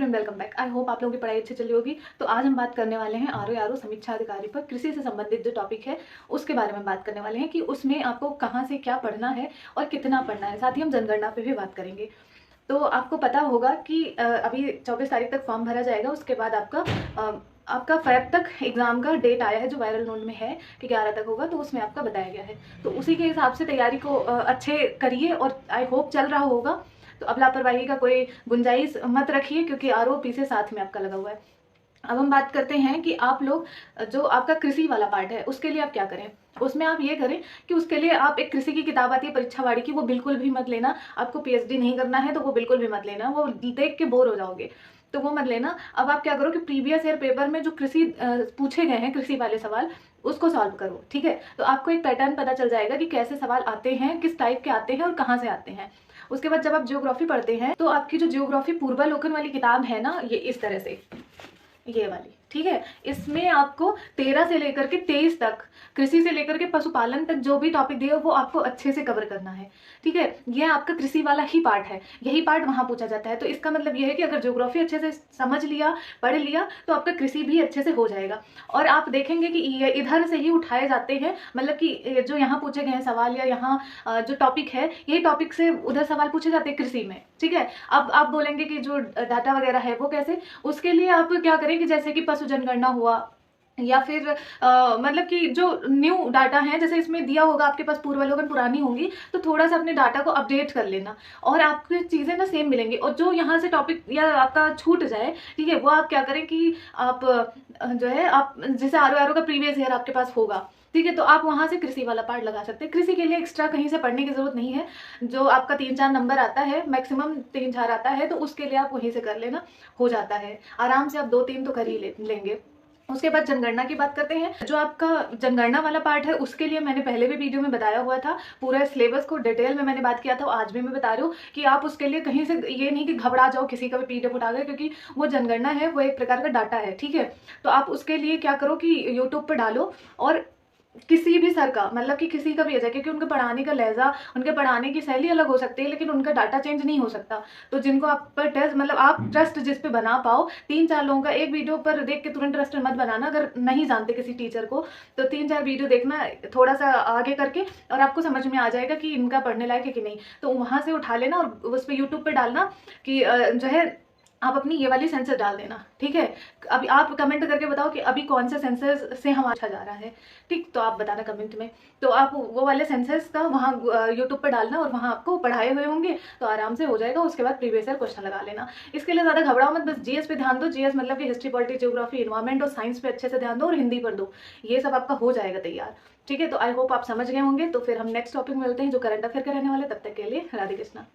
And welcome back. I hope आप लोगों की पढ़ाई अच्छी चली होगी। तो आज हम बात करने वाले हैं आरओ समीक्षा अधिकारी पर। कृषि से संबंधित जो टॉपिक है उसके बारे में बात करने वाले हैं कि उसमें आपको कहाँ से क्या पढ़ना है और कितना पढ़ना है। साथ ही हम जनगणना पे भी बात करेंगे। तो आपको पता होगा कि अभी 24 तारीख तक फॉर्म भरा जाएगा। उसके बाद आपका 5 तक एग्जाम का डेट आया है जो वायरल नोट में है कि 11 तक होगा, तो उसमें आपका बताया गया है। तो उसी के हिसाब से तैयारी को अच्छे करिए और आई होप चल रहा होगा। तो अब लापरवाही का कोई गुंजाइश मत रखिए क्योंकि आरओपी से साथ में आपका लगा हुआ है। अब हम बात करते हैं कि आप लोग जो आपका कृषि वाला पार्ट है उसके लिए आप क्या करें। उसमें आप ये करें कि उसके लिए आप एक कृषि की किताब आती है परीक्षावाड़ी की, वो बिल्कुल भी मत लेना। आपको पीएचडी नहीं करना है तो वो बिल्कुल भी मत लेना, वो देख के बोर हो जाओगे, तो वो मत लेना। अब आप क्या करो कि प्रीवियस ईयर पेपर में जो कृषि पूछे गए हैं कृषि वाले सवाल उसको सॉल्व करो। ठीक है, तो आपको एक पैटर्न पता चल जाएगा कि कैसे सवाल आते हैं, किस टाइप के आते हैं और कहाँ से आते हैं। उसके बाद जब आप ज्योग्राफी पढ़ते हैं तो आपकी जो ज्योग्राफी पूर्वालोकन वाली किताब है ना, ये इस तरह से, ये वाली, ठीक है। इसमें आपको 13 से लेकर के 23 तक, कृषि से लेकर के पशुपालन तक जो भी टॉपिक दिए वो आपको अच्छे से कवर करना है। ठीक है, ये आपका कृषि वाला ही पार्ट है, यही पार्ट वहां पूछा जाता है। तो इसका मतलब ये है कि अगर ज्योग्राफी अच्छे से समझ लिया, पढ़ लिया, तो आपका कृषि भी अच्छे से हो जाएगा। और आप देखेंगे कि ये इधर से ही उठाए जाते हैं, मतलब कि जो यहाँ पूछे गए हैं सवाल या यहाँ जो टॉपिक है यही टॉपिक से उधर सवाल पूछे जाते हैं कृषि में। ठीक है, अब आप बोलेंगे कि जो डाटा वगैरह है वो कैसे, उसके लिए आप क्या करें कि जैसे कि पशु जनगणना हुआ या फिर मतलब कि जो न्यू डाटा है, जैसे इसमें दिया होगा आपके पास पूर्वालोकन पुरानी होंगी, तो थोड़ा सा अपने डाटा को अपडेट कर लेना और आपकी चीज़ें ना सेम मिलेंगी। और जो यहाँ से टॉपिक या आपका छूट जाए, ठीक है, वो आप क्या करें कि आप जो है आप जैसे आरओ का प्रीवियस ईयर आपके पास होगा, ठीक है, तो आप वहां से कृषि वाला पार्ट लगा सकते हैं। कृषि के लिए एक्स्ट्रा कहीं से पढ़ने की जरूरत नहीं है। जो आपका 3-4 नंबर आता है, मैक्सिमम 3-4 आता है, तो उसके लिए आप वहीं से कर लेना, हो जाता है आराम से। आप 2-3 तो कर ही लेंगे। उसके बाद जनगणना की बात करते हैं। जो आपका जनगणना वाला पार्ट है उसके लिए मैंने पहले भी वीडियो में बताया हुआ था, पूरा सिलेबस को डिटेल में मैंने बात किया था। आज भी मैं बता रही हूँ कि आप उसके लिए कहीं से ये नहीं कि घबरा जाओ किसी का भी पीडीएफ उठा गए, क्योंकि वो जनगणना है, वो एक प्रकार का डाटा है। ठीक है, तो आप उसके लिए क्या करो कि यूट्यूब पर डालो और किसी भी सर का, मतलब कि किसी का भी आ जाए, क्योंकि उनके पढ़ाने का लहजा, उनके पढ़ाने की शैली अलग हो सकती है, लेकिन उनका डाटा चेंज नहीं हो सकता। तो जिनको आप पर टेस्ट, मतलब आप ट्रस्ट जिस पे बना पाओ, 3-4 लोगों का एक वीडियो पर देख के तुरंत ट्रस्ट मत बनाना। अगर नहीं जानते किसी टीचर को तो 3-4 वीडियो देखना थोड़ा सा आगे करके, और आपको समझ में आ जाएगा कि इनका पढ़ने लायक है कि नहीं। तो वहां से उठा लेना और उस पर यूट्यूब पर डालना कि जो है आप अपनी ये वाली सेंसर डाल देना। ठीक है, अभी आप कमेंट करके बताओ कि अभी कौन से सेंसर से हम अच्छा जा रहा है। ठीक, तो आप बताना कमेंट में। तो आप वो वाले सेंसर्स का वहाँ यूट्यूब पर डालना और वहाँ आपको पढ़ाए हुए होंगे तो आराम से हो जाएगा। उसके बाद प्रीवियस ईयर क्वेश्चन लगा लेना। इसके लिए ज़्यादा घबराओ मत, बस जीएस पे ध्यान दो। जीएस मतलब कि हिस्ट्री, पॉलिटिक्स, ज्योग्राफी, इन्वायरमेंट और साइंस पे अच्छे से ध्यान दो और हिंदी पर दो। ये सब आपका हो जाएगा तैयार। ठीक है, तो आई होप आप समझ गए होंगे। तो फिर हम नेक्स्ट टॉपिक में मिलते हैं जो करंट अफेयर के रहने वाले। तब तक के लिए राधे कृष्णा।